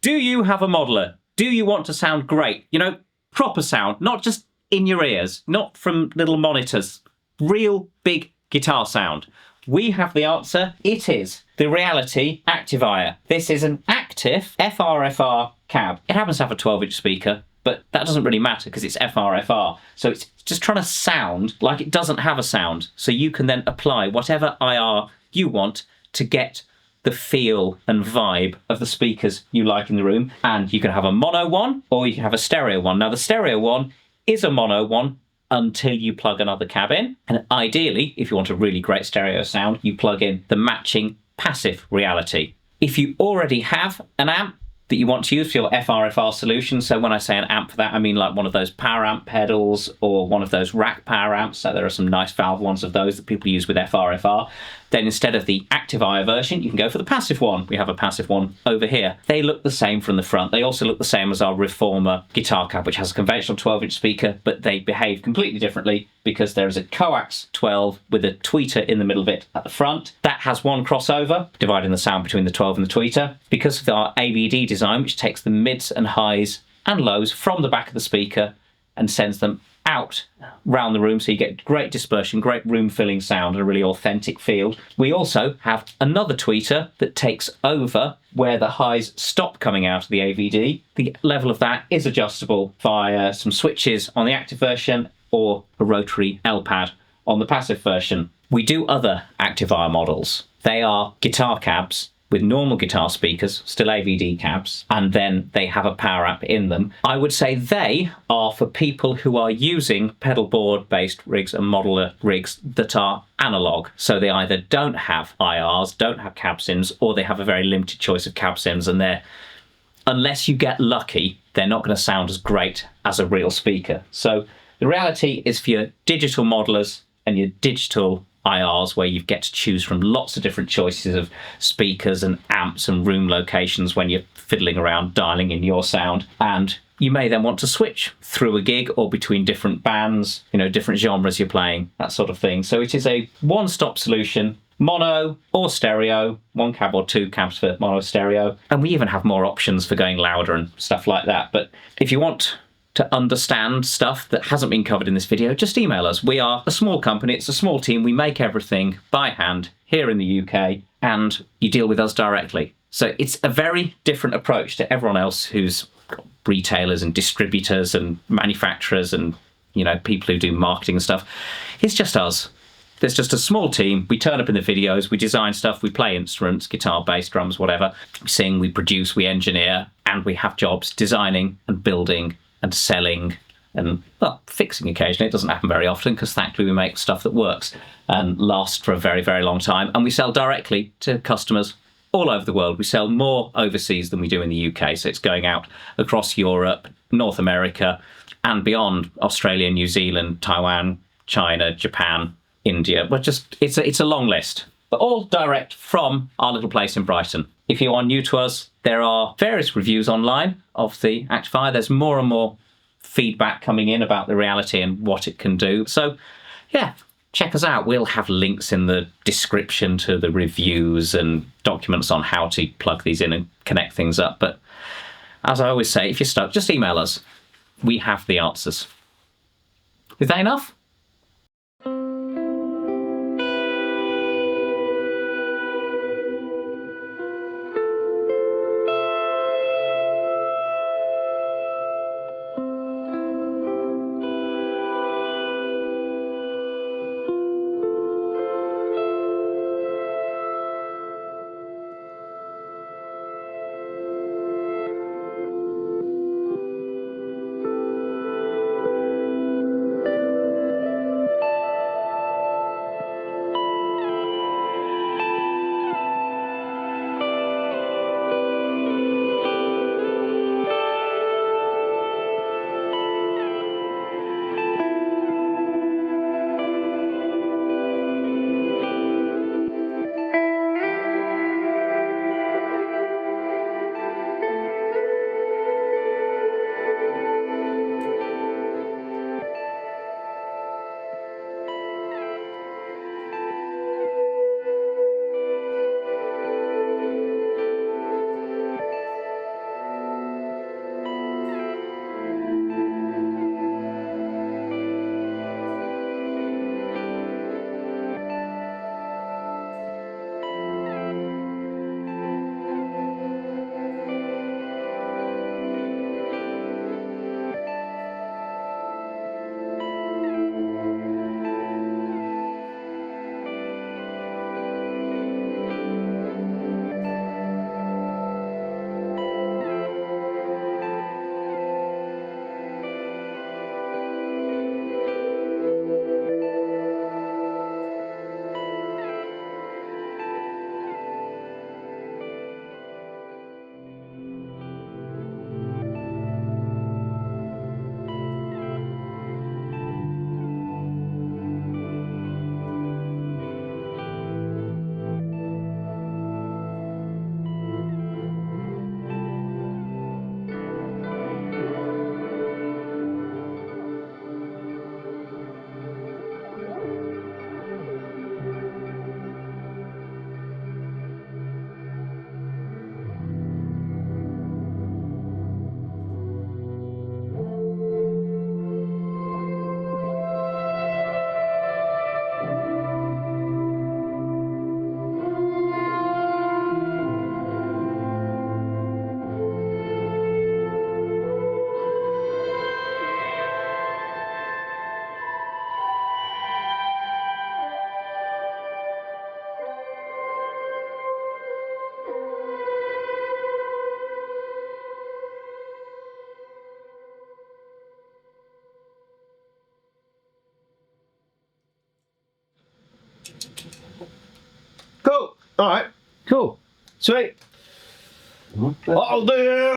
Do you have a modeler? Do you want to sound great? You know, proper sound, not just in your ears, not from little monitors, real big guitar sound. We have the answer. It is the Reality Activier. This is an active FRFR cab. It happens to have a 12-inch speaker, but that doesn't really matter because it's FRFR. So it's just trying to sound like it doesn't have a sound. So you can then apply whatever IR you want to get the feel and vibe of the speakers you like in the room. And you can have a mono one or you can have a stereo one. Now the stereo one is a mono one until you plug another cab in. And ideally, if you want a really great stereo sound, you plug in the matching passive Reality. If you already have an amp that you want to use for your FRFR solution, so when I say an amp for that, I mean like one of those power amp pedals or one of those rack power amps, so there are some nice valve ones of those that people use with FRFR, then instead of the Activier version, you can go for the passive one. We have a passive one over here. They look the same from the front. They also look the same as our Reformer guitar cab, which has a conventional 12-inch speaker, but they behave completely differently because there is a coax 12 with a tweeter in the middle of it at the front. That has one crossover, dividing the sound between the 12 and the tweeter. Because of our AVD design, which takes the mids and highs and lows from the back of the speaker and sends them out round the room, so you get great dispersion, great room-filling sound, and a really authentic feel. We also have another tweeter that takes over where the highs stop coming out of the AVD. The level of that is adjustable via some switches on the active version or a rotary L-pad on the passive version. We do other Activier models. They are guitar cabs with normal guitar speakers, still AVD cabs, and then they have a power amp in them. I would say they are for people who are using pedal board based rigs and modeler rigs that are analog. So they either don't have IRs, don't have cab sims, or they have a very limited choice of cab sims, and they're, unless you get lucky, they're not going to sound as great as a real speaker. So the Reality is for your digital modelers and your digital IRs, where you get to choose from lots of different choices of speakers and amps and room locations when you're fiddling around dialing in your sound. And you may then want to switch through a gig or between different bands, you know, different genres you're playing, that sort of thing. So it is a one-stop solution, mono or stereo, one cab or two cabs for mono stereo. And we even have more options for going louder and stuff like that. But if you want to understand stuff that hasn't been covered in this video, just email us. We are a small company, it's a small team, we make everything by hand here in the UK, and you deal with us directly. So it's a very different approach to everyone else who's got retailers and distributors and manufacturers and, you know, people who do marketing and stuff. It's just us. There's just a small team. We turn up in the videos, we design stuff, we play instruments, guitar, bass, drums, whatever. We sing, we produce, we engineer, and we have jobs designing and building and selling and, well, fixing occasionally. It doesn't happen very often because thankfully we make stuff that works and lasts for a very, very long time. And we sell directly to customers all over the world. We sell more overseas than we do in the UK. So it's going out across Europe, North America, and beyond Australia, New Zealand, Taiwan, China, Japan, India. But just it's a long list, but all direct from our little place in Brighton. If you are new to us, there are various reviews online of the Activier. There's more and more feedback coming in about the Reality and what it can do. So yeah, check us out. We'll have links in the description to the reviews and documents on how to plug these in and connect things up. But as I always say, if you're stuck, just email us. We have the answers. Is that enough? All right. Cool. Sweet. That'll do.